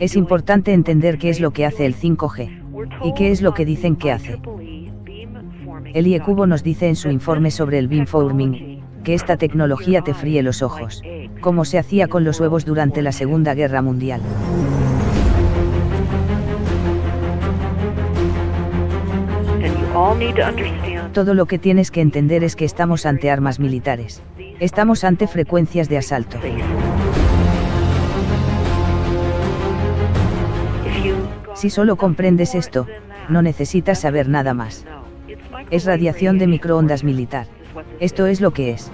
Es importante entender qué es lo que hace el 5G y qué es lo que dicen que hace. Elie Kubo nos dice en su informe sobre el beamforming, que esta tecnología te fríe los ojos, como se hacía con los huevos durante la Segunda Guerra Mundial. Todo lo que tienes que entender es que estamos ante armas militares. Estamos ante frecuencias de asalto. Si solo comprendes esto, no necesitas saber nada más. Es radiación de microondas militar. Esto es lo que es.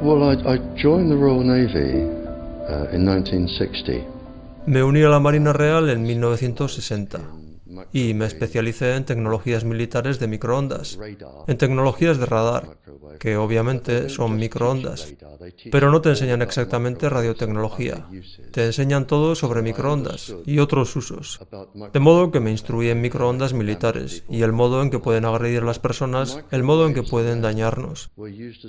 Well, I joined the Royal Navy in 1960. Me uní a la Marina Real en 1960 y me especialicé en tecnologías militares de microondas, en tecnologías de radar, que obviamente son microondas, pero no te enseñan exactamente radiotecnología, te enseñan todo sobre microondas y otros usos, de modo que me instruí en microondas militares y el modo en que pueden agredir a las personas, el modo en que pueden dañarnos.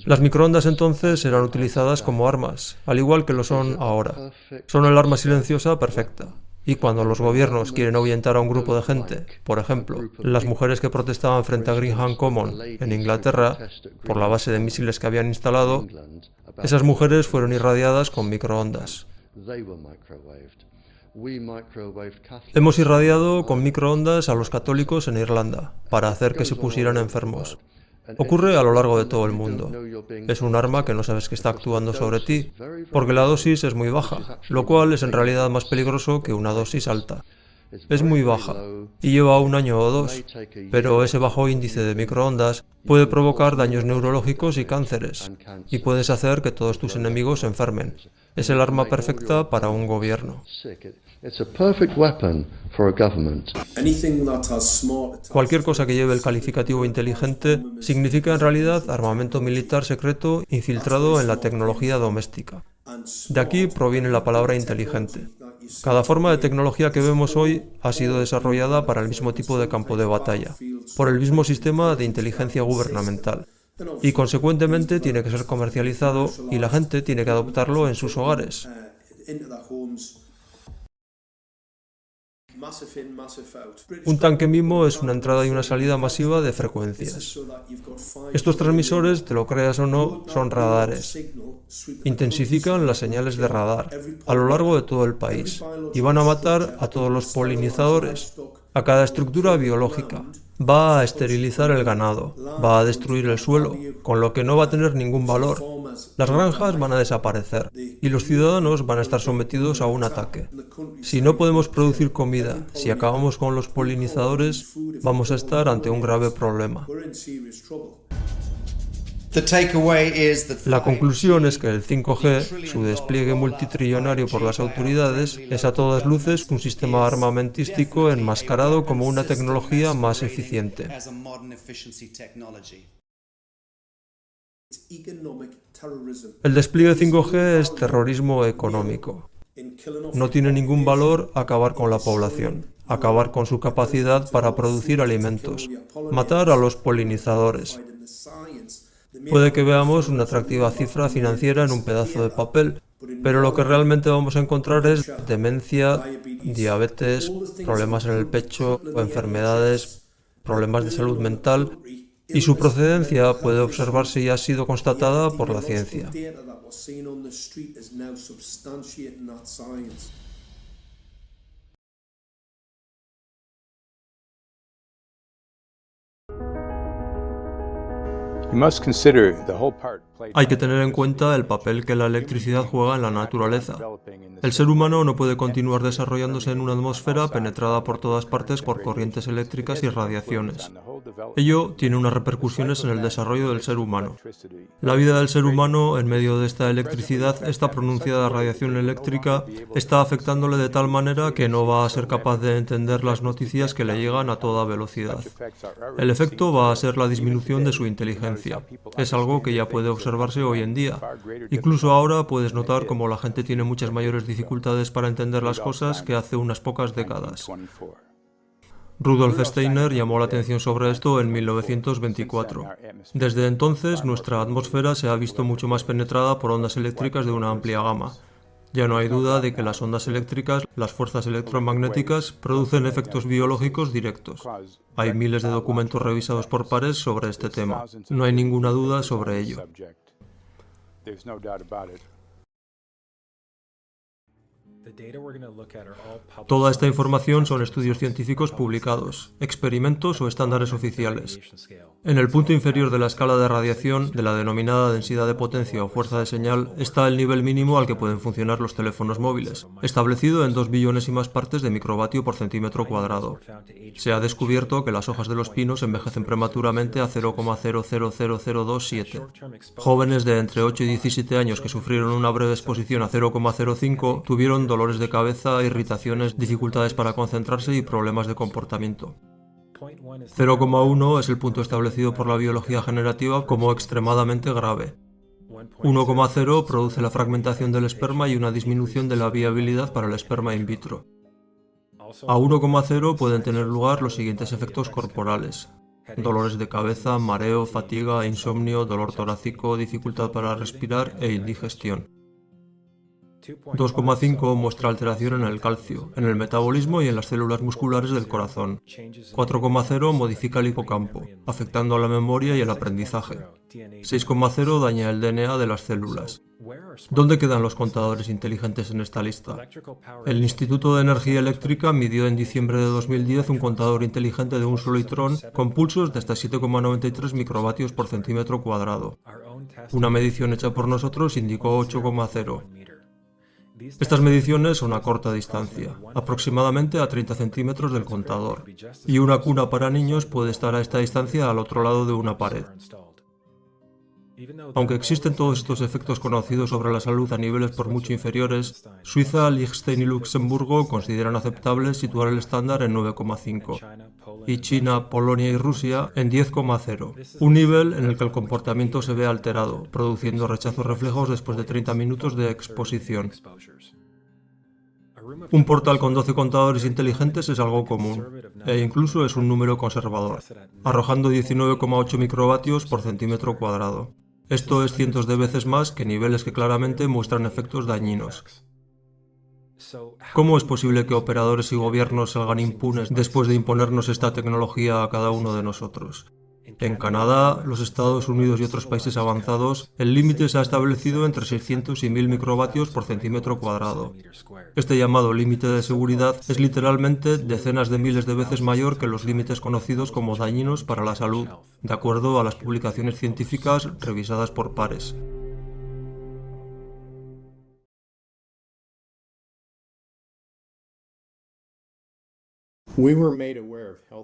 Las microondas entonces eran utilizadas como armas, al igual que lo son ahora. Son el arma silenciosa perfecta. Y cuando los gobiernos quieren ahuyentar a un grupo de gente, por ejemplo, las mujeres que protestaban frente a Greenham Common en Inglaterra por la base de misiles que habían instalado, esas mujeres fueron irradiadas con microondas. Hemos irradiado con microondas a los católicos en Irlanda para hacer que se pusieran enfermos. Ocurre a lo largo de todo el mundo. Es un arma que no sabes que está actuando sobre ti, porque la dosis es muy baja, lo cual es en realidad más peligroso que una dosis alta. Es muy baja, y lleva 1 año o 2, pero ese bajo índice de microondas puede provocar daños neurológicos y cánceres, y puedes hacer que todos tus enemigos se enfermen. Es el arma perfecta para un gobierno. Cualquier cosa que lleve el calificativo inteligente significa en realidad armamento militar secreto infiltrado en la tecnología doméstica. De aquí proviene la palabra inteligente. Cada forma de tecnología que vemos hoy ha sido desarrollada para el mismo tipo de campo de batalla, por el mismo sistema de inteligencia gubernamental. Y consecuentemente tiene que ser comercializado y la gente tiene que adoptarlo en sus hogares. Un tanque MIMO es una entrada y una salida masiva de frecuencias. Estos transmisores, te lo creas o no, son radares. Intensifican las señales de radar a lo largo de todo el país y van a matar a todos los polinizadores, a cada estructura biológica. Va a esterilizar el ganado, va a destruir el suelo, con lo que no va a tener ningún valor. Las granjas van a desaparecer y los ciudadanos van a estar sometidos a un ataque. Si no podemos producir comida, si acabamos con los polinizadores, vamos a estar ante un grave problema. La conclusión es que el 5G, su despliegue multitrillonario por las autoridades, es a todas luces un sistema armamentístico enmascarado como una tecnología más eficiente. El despliegue 5G es terrorismo económico. No tiene ningún valor acabar con la población, acabar con su capacidad para producir alimentos, matar a los polinizadores. Puede que veamos una atractiva cifra financiera en un pedazo de papel, pero lo que realmente vamos a encontrar es demencia, diabetes, problemas en el pecho, enfermedades, problemas de salud mental, y su procedencia puede observarse y ha sido constatada por la ciencia. Hay que tener en cuenta el papel que la electricidad juega en la naturaleza. El ser humano no puede continuar desarrollándose en una atmósfera penetrada por todas partes por corrientes eléctricas y radiaciones. Ello tiene unas repercusiones en el desarrollo del ser humano. La vida del ser humano, en medio de esta electricidad, esta pronunciada radiación eléctrica, está afectándole de tal manera que no va a ser capaz de entender las noticias que le llegan a toda velocidad. El efecto va a ser la disminución de su inteligencia. Es algo que ya puede observarse hoy en día. Incluso ahora puedes notar cómo la gente tiene muchas mayores dificultades para entender las cosas que hace unas pocas décadas. Rudolf Steiner llamó la atención sobre esto en 1924. Desde entonces, nuestra atmósfera se ha visto mucho más penetrada por ondas eléctricas de una amplia gama. Ya no hay duda de que las ondas eléctricas, las fuerzas electromagnéticas, producen efectos biológicos directos. Hay miles de documentos revisados por pares sobre este tema. No hay ninguna duda sobre ello. Toda esta información son estudios científicos publicados, experimentos o estándares oficiales. En el punto inferior de la escala de radiación, de la denominada densidad de potencia o fuerza de señal, está el nivel mínimo al que pueden funcionar los teléfonos móviles, establecido en 2 billones y más partes de microvatio por centímetro cuadrado. Se ha descubierto que las hojas de los pinos envejecen prematuramente a 0,000027. Jóvenes de entre 8 y 17 años que sufrieron una breve exposición a 0,05 tuvieron dolores de cabeza, irritaciones, dificultades para concentrarse y problemas de comportamiento. 0,1 es el punto establecido por la biología generativa como extremadamente grave. 1,0 produce la fragmentación del esperma y una disminución de la viabilidad para el esperma in vitro. A 1,0 pueden tener lugar los siguientes efectos corporales: dolores de cabeza, mareo, fatiga, insomnio, dolor torácico, dificultad para respirar e indigestión. 2,5 muestra alteración en el calcio, en el metabolismo y en las células musculares del corazón. 4,0 modifica el hipocampo, afectando a la memoria y el aprendizaje. 6,0 daña el DNA de las células. ¿Dónde quedan los contadores inteligentes en esta lista? El Instituto de Energía Eléctrica midió en diciembre de 2010 un contador inteligente de un solitrón con pulsos de hasta 7,93 microvatios por centímetro cuadrado. Una medición hecha por nosotros indicó 8,0. Estas mediciones son a corta distancia, aproximadamente a 30 centímetros del contador, y una cuna para niños puede estar a esta distancia al otro lado de una pared. Aunque existen todos estos efectos conocidos sobre la salud a niveles por mucho inferiores, Suiza, Liechtenstein y Luxemburgo consideran aceptable situar el estándar en 9,5 y China, Polonia y Rusia en 10,0, un nivel en el que el comportamiento se ve alterado, produciendo rechazos reflejos después de 30 minutos de exposición. Un portal con 12 contadores inteligentes es algo común, e incluso es un número conservador, arrojando 19,8 microvatios por centímetro cuadrado. Esto es cientos de veces más que niveles que claramente muestran efectos dañinos. ¿Cómo es posible que operadores y gobiernos salgan impunes después de imponernos esta tecnología a cada uno de nosotros? En Canadá, los Estados Unidos y otros países avanzados, el límite se ha establecido entre 600 y 1000 microvatios por centímetro cuadrado. Este llamado límite de seguridad es literalmente decenas de miles de veces mayor que los límites conocidos como dañinos para la salud, de acuerdo a las publicaciones científicas revisadas por pares.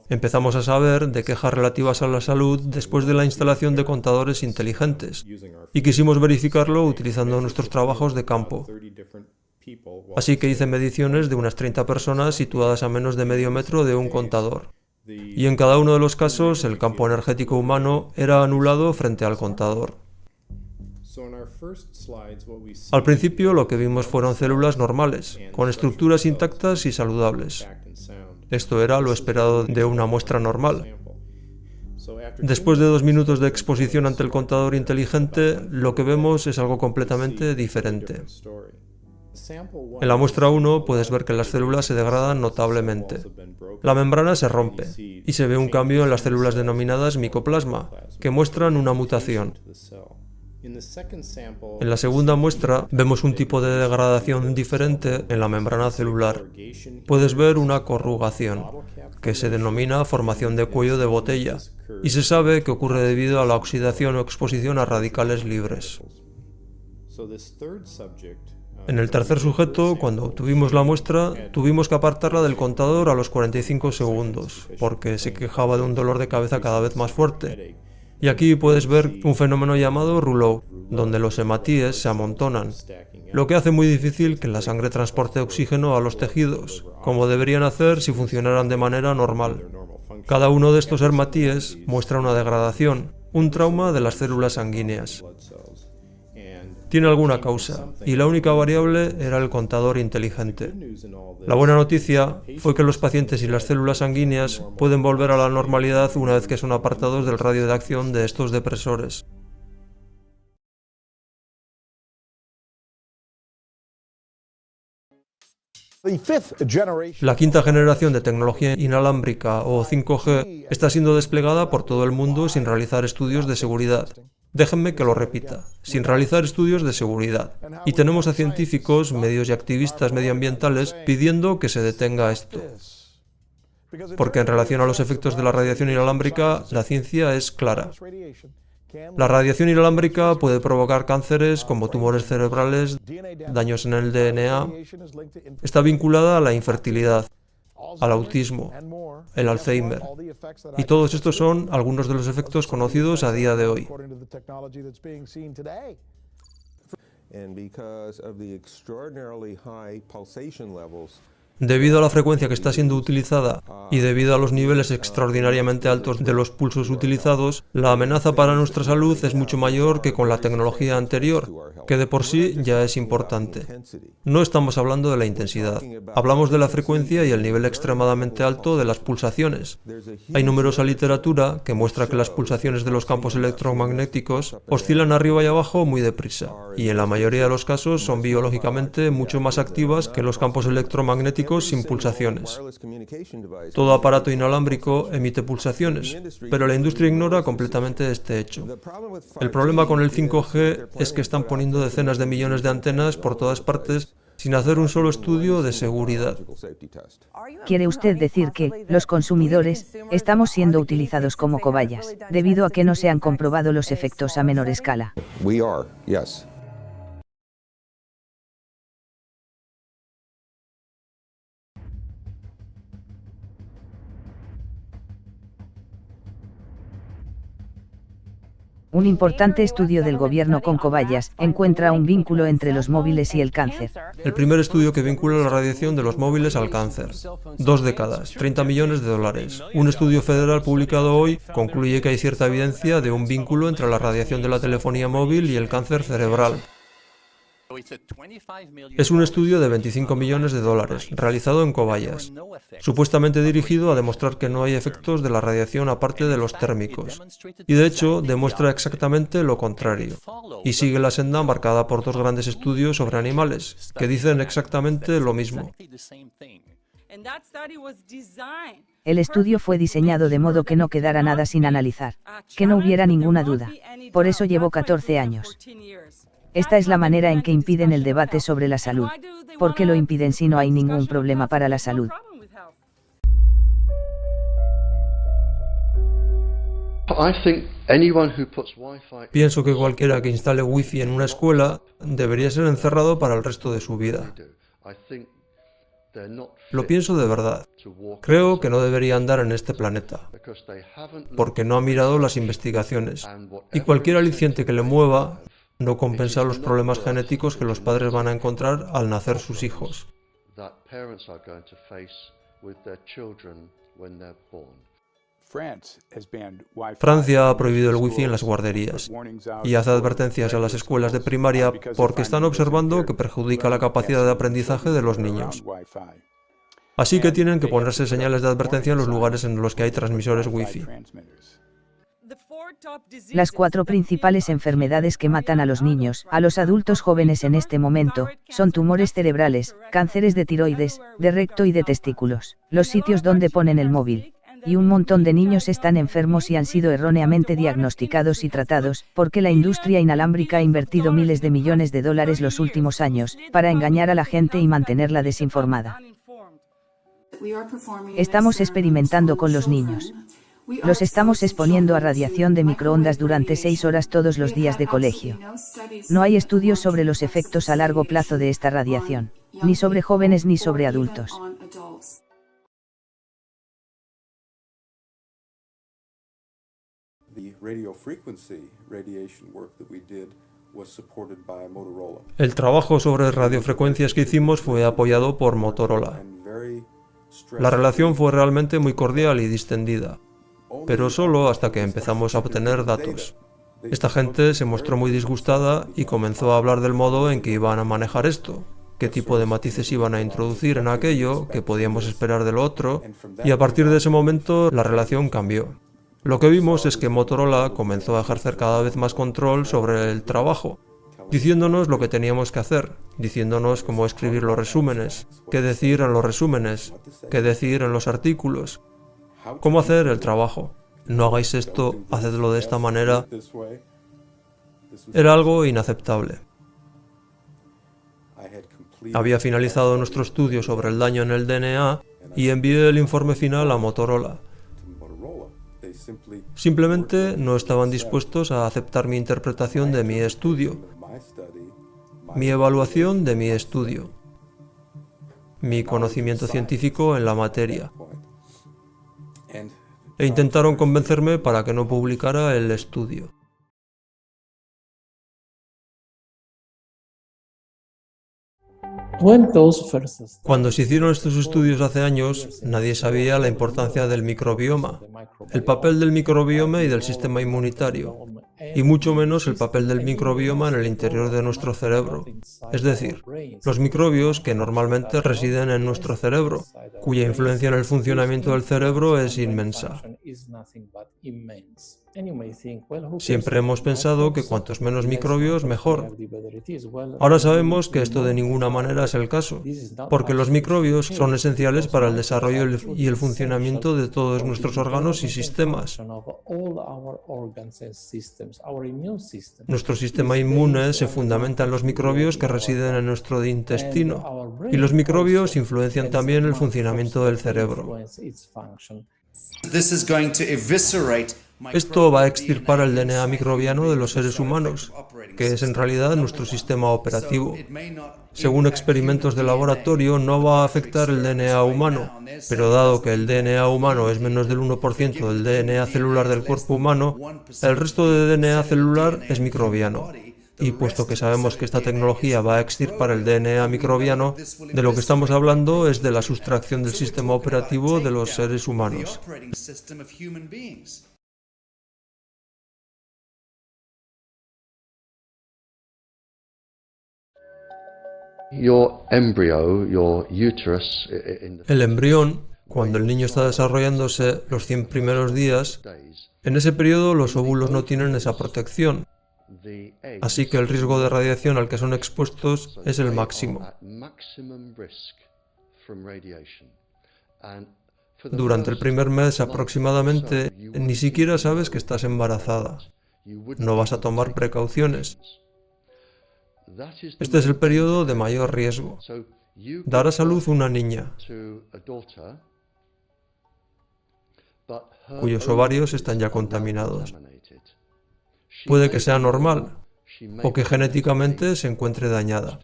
Empezamos a saber de quejas relativas a la salud después de la instalación de contadores inteligentes, y quisimos verificarlo utilizando nuestros trabajos de campo. Así que hice mediciones de unas 30 personas situadas a menos de medio metro de un contador. Y en cada uno de los casos, el campo energético humano era anulado frente al contador. Al principio lo que vimos fueron células normales, con estructuras intactas y saludables. Esto era lo esperado de una muestra normal. Después de 2 minutos de exposición ante el contador inteligente, lo que vemos es algo completamente diferente. En la muestra 1 puedes ver que las células se degradan notablemente. La membrana se rompe y se ve un cambio en las células denominadas micoplasma, que muestran una mutación. En la segunda muestra vemos un tipo de degradación diferente en la membrana celular. Puedes ver una corrugación, que se denomina formación de cuello de botella, y se sabe que ocurre debido a la oxidación o exposición a radicales libres. En el tercer sujeto, cuando obtuvimos la muestra, tuvimos que apartarla del contador a los 45 segundos, porque se quejaba de un dolor de cabeza cada vez más fuerte. Y aquí puedes ver un fenómeno llamado rouleau, donde los hematíes se amontonan, lo que hace muy difícil que la sangre transporte oxígeno a los tejidos, como deberían hacer si funcionaran de manera normal. Cada uno de estos hematíes muestra una degradación, un trauma de las células sanguíneas. Tiene alguna causa, y la única variable era el contador inteligente. La buena noticia fue que los pacientes y las células sanguíneas pueden volver a la normalidad una vez que son apartados del radio de acción de estos depresores. La quinta generación de tecnología inalámbrica o 5G está siendo desplegada por todo el mundo sin realizar estudios de seguridad. Déjenme que lo repita, sin realizar estudios de seguridad. Y tenemos a científicos, medios y activistas medioambientales pidiendo que se detenga esto. Porque en relación a los efectos de la radiación inalámbrica, la ciencia es clara. La radiación inalámbrica puede provocar cánceres como tumores cerebrales, daños en el DNA, está vinculada a la infertilidad, al autismo, el Alzheimer, y todos estos son algunos de los efectos conocidos a día de hoy. Debido a la frecuencia que está siendo utilizada y debido a los niveles extraordinariamente altos de los pulsos utilizados, la amenaza para nuestra salud es mucho mayor que con la tecnología anterior, que de por sí ya es importante. No estamos hablando de la intensidad, hablamos de la frecuencia y el nivel extremadamente alto de las pulsaciones. Hay numerosa literatura que muestra que las pulsaciones de los campos electromagnéticos oscilan arriba y abajo muy deprisa, y en la mayoría de los casos son biológicamente mucho más activas que los campos electromagnéticos sin pulsaciones. Todo aparato inalámbrico emite pulsaciones, pero la industria ignora completamente este hecho. El problema con el 5G es que están poniendo decenas de millones de antenas por todas partes sin hacer un solo estudio de seguridad. ¿Quiere usted decir que, los consumidores, estamos siendo utilizados como cobayas, debido a que no se han comprobado los efectos a menor escala? We are, yes. Un importante estudio del gobierno con cobayas encuentra un vínculo entre los móviles y el cáncer. El primer estudio que vincula la radiación de los móviles al cáncer. 2 décadas, 30 millones de dólares. Un estudio federal publicado hoy concluye que hay cierta evidencia de un vínculo entre la radiación de la telefonía móvil y el cáncer cerebral. Es un estudio de 25 millones de dólares, realizado en cobayas, supuestamente dirigido a demostrar que no hay efectos de la radiación aparte de los térmicos. Y de hecho, demuestra exactamente lo contrario. Y sigue la senda marcada por 2 grandes estudios sobre animales, que dicen exactamente lo mismo. El estudio fue diseñado de modo que no quedara nada sin analizar, que no hubiera ninguna duda. Por eso llevó 14 años. Esta es la manera en que impiden el debate sobre la salud. ¿Por qué lo impiden si no hay ningún problema para la salud? Pienso que cualquiera que instale Wi-Fi en una escuela debería ser encerrado para el resto de su vida. Lo pienso de verdad. Creo que no debería andar en este planeta, porque no ha mirado las investigaciones. Y cualquier aliciente que le mueva no compensa los problemas genéticos que los padres van a encontrar al nacer sus hijos. Francia ha prohibido el wifi en las guarderías y hace advertencias a las escuelas de primaria porque están observando que perjudica la capacidad de aprendizaje de los niños. Así que tienen que ponerse señales de advertencia en los lugares en los que hay transmisores wifi. Las 4 principales enfermedades que matan a los niños, a los adultos jóvenes en este momento, son tumores cerebrales, cánceres de tiroides, de recto y de testículos. Los sitios donde ponen el móvil. Y un montón de niños están enfermos y han sido erróneamente diagnosticados y tratados, porque la industria inalámbrica ha invertido miles de millones de dólares los últimos años, para engañar a la gente y mantenerla desinformada. Estamos experimentando con los niños. Los estamos exponiendo a radiación de microondas durante 6 horas todos los días de colegio. No hay estudios sobre los efectos a largo plazo de esta radiación, ni sobre jóvenes ni sobre adultos. El trabajo sobre radiofrecuencias que hicimos fue apoyado por Motorola. La relación fue realmente muy cordial y distendida, pero solo hasta que empezamos a obtener datos. Esta gente se mostró muy disgustada y comenzó a hablar del modo en que iban a manejar esto, qué tipo de matices iban a introducir en aquello, qué podíamos esperar de lo otro, y a partir de ese momento la relación cambió. Lo que vimos es que Motorola comenzó a ejercer cada vez más control sobre el trabajo, diciéndonos lo que teníamos que hacer, diciéndonos cómo escribir los resúmenes, qué decir en los resúmenes, qué decir en los artículos, cómo hacer el trabajo. No hagáis esto, hacedlo de esta manera. Era algo inaceptable. Había finalizado nuestro estudio sobre el daño en el DNA y envié el informe final a Motorola. Simplemente no estaban dispuestos a aceptar mi interpretación de mi estudio, mi evaluación de mi estudio, mi conocimiento científico en la materia. E intentaron convencerme para que no publicara el estudio. Cuando se hicieron estos estudios hace años, nadie sabía la importancia del microbioma, el papel del microbioma y del sistema inmunitario, y mucho menos el papel del microbioma en el interior de nuestro cerebro, es decir, los microbios que normalmente residen en nuestro cerebro, cuya influencia en el funcionamiento del cerebro es inmensa. Siempre hemos pensado que cuantos menos microbios, mejor. Ahora sabemos que esto de ninguna manera es el caso, porque los microbios son esenciales para el desarrollo y el funcionamiento de todos nuestros órganos y sistemas. Nuestro sistema inmune se fundamenta en los microbios que residen en nuestro intestino, y los microbios influencian también el funcionamiento del cerebro. Esto va a extirpar el DNA microbiano de los seres humanos, que es en realidad nuestro sistema operativo. Según experimentos de laboratorio, no va a afectar el DNA humano, pero dado que el DNA humano es menos del 1% del DNA celular del cuerpo humano, el resto de DNA celular es microbiano. Y puesto que sabemos que esta tecnología va a extirpar el DNA microbiano, de lo que estamos hablando es de la sustracción del sistema operativo de los seres humanos. El embrión, cuando el niño está desarrollándose los 100 primeros días, en ese periodo los óvulos no tienen esa protección, así que el riesgo de radiación al que son expuestos es el máximo. Durante el primer mes aproximadamente, ni siquiera sabes que estás embarazada. No vas a tomar precauciones. Este es el periodo de mayor riesgo. Darás a luz una niña, cuyos ovarios están ya contaminados. Puede que sea normal, o que genéticamente se encuentre dañada,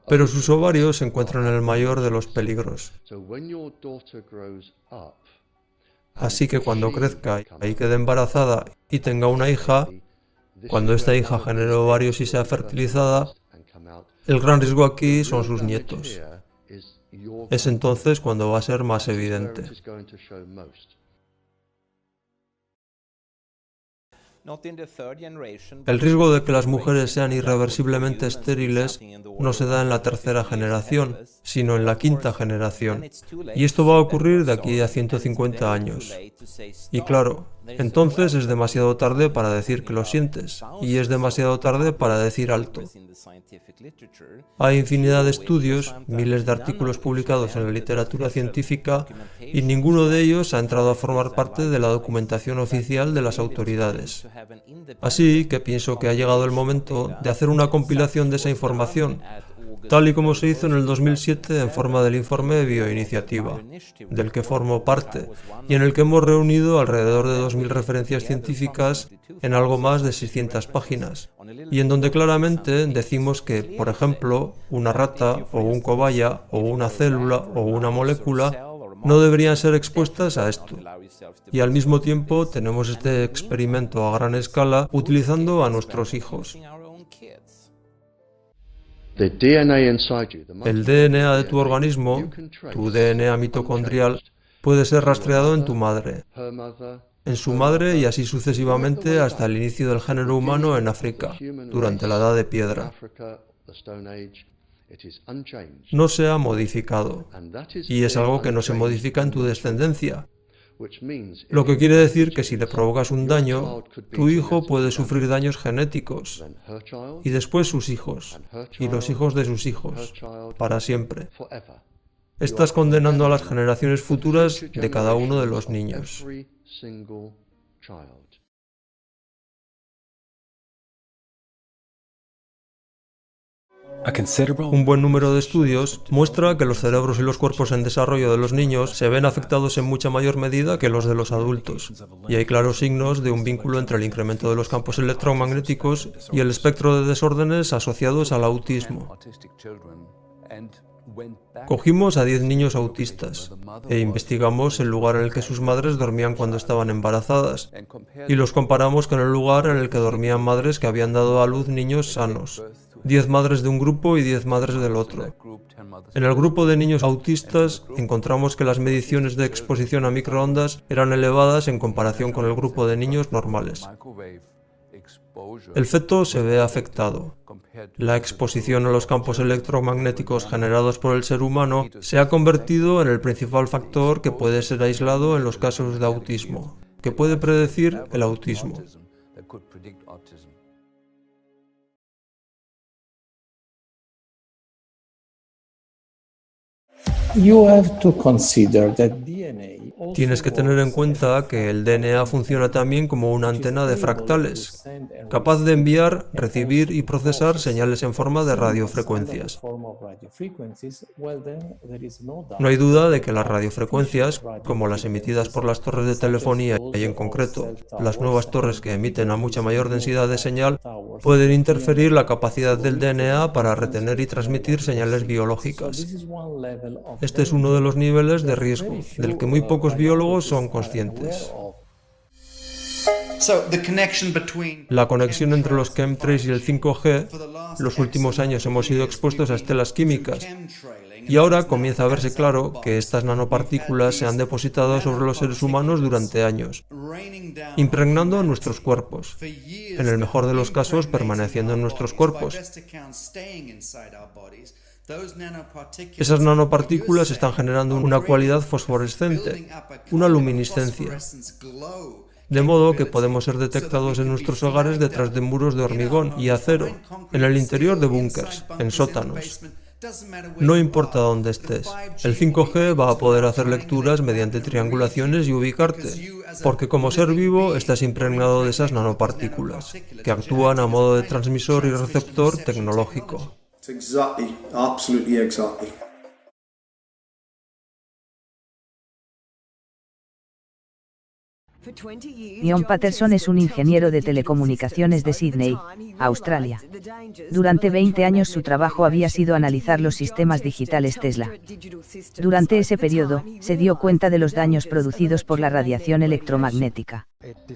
pero sus ovarios se encuentran en el mayor de los peligros. Así que cuando crezca y quede embarazada y tenga una hija, cuando esta hija genere ovarios y sea fertilizada, el gran riesgo aquí son sus nietos. Es entonces cuando va a ser más evidente. El riesgo de que las mujeres sean irreversiblemente estériles no se da en la tercera generación, sino en la quinta generación. Y esto va a ocurrir de aquí a 150 años. Y claro, entonces es demasiado tarde para decir que lo sientes, y es demasiado tarde para decir alto. Hay infinidad de estudios, miles de artículos publicados en la literatura científica, y ninguno de ellos ha entrado a formar parte de la documentación oficial de las autoridades. Así que pienso que ha llegado el momento de hacer una compilación de esa información, tal y como se hizo en el 2007 en forma del informe de Bioiniciativa, del que formo parte, y en el que hemos reunido alrededor de 2.000 referencias científicas en algo más de 600 páginas, y en donde claramente decimos que, por ejemplo, una rata, o un cobaya, o una célula, o una molécula, no deberían ser expuestas a esto. Y al mismo tiempo tenemos este experimento a gran escala utilizando a nuestros hijos. El DNA de tu organismo, tu DNA mitocondrial, puede ser rastreado en tu madre, en su madre y así sucesivamente hasta el inicio del género humano en África, durante la Edad de Piedra. No se ha modificado, y es algo que no se modifica en tu descendencia. Lo que quiere decir que si le provocas un daño, tu hijo puede sufrir daños genéticos, y después sus hijos, y los hijos de sus hijos, para siempre. Estás condenando a las generaciones futuras de cada uno de los niños. Un buen número de estudios muestra que los cerebros y los cuerpos en desarrollo de los niños se ven afectados en mucha mayor medida que los de los adultos, y hay claros signos de un vínculo entre el incremento de los campos electromagnéticos y el espectro de desórdenes asociados al autismo. Cogimos a 10 niños autistas e investigamos el lugar en el que sus madres dormían cuando estaban embarazadas, y los comparamos con el lugar en el que dormían madres que habían dado a luz niños sanos. 10 madres de un grupo y 10 madres del otro. En el grupo de niños autistas encontramos que las mediciones de exposición a microondas eran elevadas en comparación con el grupo de niños normales. El feto se ve afectado. La exposición a los campos electromagnéticos generados por el ser humano se ha convertido en el principal factor que puede ser aislado en los casos de autismo, que puede predecir el autismo. Tienes que tener en cuenta que el DNA funciona también como una antena de fractales, capaz de enviar, recibir y procesar señales en forma de radiofrecuencias. No hay duda de que las radiofrecuencias, como las emitidas por las torres de telefonía y en concreto las nuevas torres que emiten a mucha mayor densidad de señal, pueden interferir la capacidad del DNA para retener y transmitir señales biológicas. Este es uno de los niveles de riesgo, del que muy pocos biólogos son conscientes. La conexión entre los chemtrails y el 5G, los últimos años hemos sido expuestos a estelas químicas, y ahora comienza a verse claro que estas nanopartículas se han depositado sobre los seres humanos durante años, impregnando nuestros cuerpos, en el mejor de los casos permaneciendo en nuestros cuerpos. Esas nanopartículas están generando una cualidad fosforescente, una luminiscencia, de modo que podemos ser detectados en nuestros hogares detrás de muros de hormigón y acero, en el interior de búnkers, en sótanos. No importa dónde estés, el 5G va a poder hacer lecturas mediante triangulaciones y ubicarte, porque como ser vivo estás impregnado de esas nanopartículas, que actúan a modo de transmisor y receptor tecnológico. Exactly, absolutely exactly. Ian Patterson es un ingeniero de telecomunicaciones de Sydney, Australia. Durante 20 años su trabajo había sido analizar los sistemas digitales Tesla. Durante ese periodo, se dio cuenta de los daños producidos por la radiación electromagnética.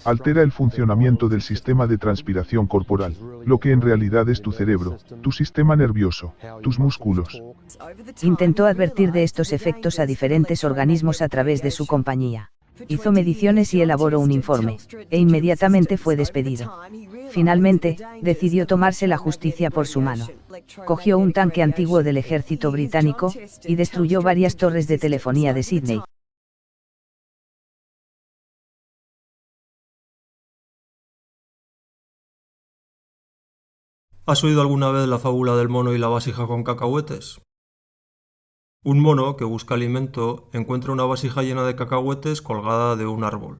Altera el funcionamiento del sistema de transpiración corporal, lo que en realidad es tu cerebro, tu sistema nervioso, tus músculos. Intentó advertir de estos efectos a diferentes organismos a través de su compañía. Hizo mediciones y elaboró un informe, e inmediatamente fue despedido. Finalmente, decidió tomarse la justicia por su mano. Cogió un tanque antiguo del ejército británico, y destruyó varias torres de telefonía de Sydney. ¿Has oído alguna vez la fábula del mono y la vasija con cacahuetes? Un mono que busca alimento encuentra una vasija llena de cacahuetes colgada de un árbol.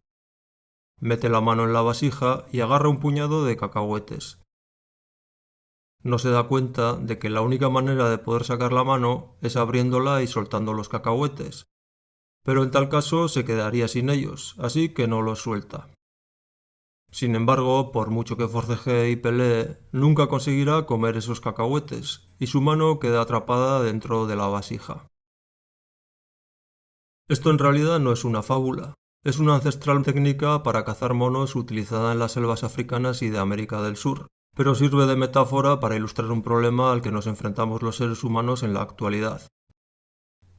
Mete la mano en la vasija y agarra un puñado de cacahuetes. No se da cuenta de que la única manera de poder sacar la mano es abriéndola y soltando los cacahuetes. Pero en tal caso se quedaría sin ellos, así que no los suelta. Sin embargo, por mucho que forcejee y pelee, nunca conseguirá comer esos cacahuetes, y su mano queda atrapada dentro de la vasija. Esto en realidad no es una fábula, es una ancestral técnica para cazar monos utilizada en las selvas africanas y de América del Sur, pero sirve de metáfora para ilustrar un problema al que nos enfrentamos los seres humanos en la actualidad.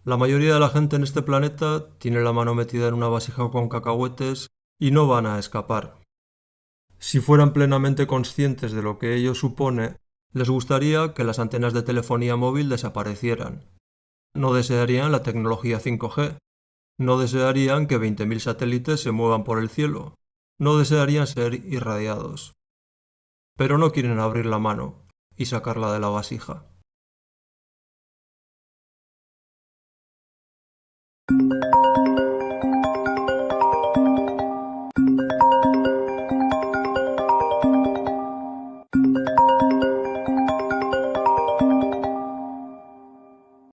La mayoría de la gente en este planeta tiene la mano metida en una vasija con cacahuetes y no van a escapar. Si fueran plenamente conscientes de lo que ello supone, les gustaría que las antenas de telefonía móvil desaparecieran. No desearían la tecnología 5G. No desearían que 20.000 satélites se muevan por el cielo. No desearían ser irradiados. Pero no quieren abrir la mano y sacarla de la vasija.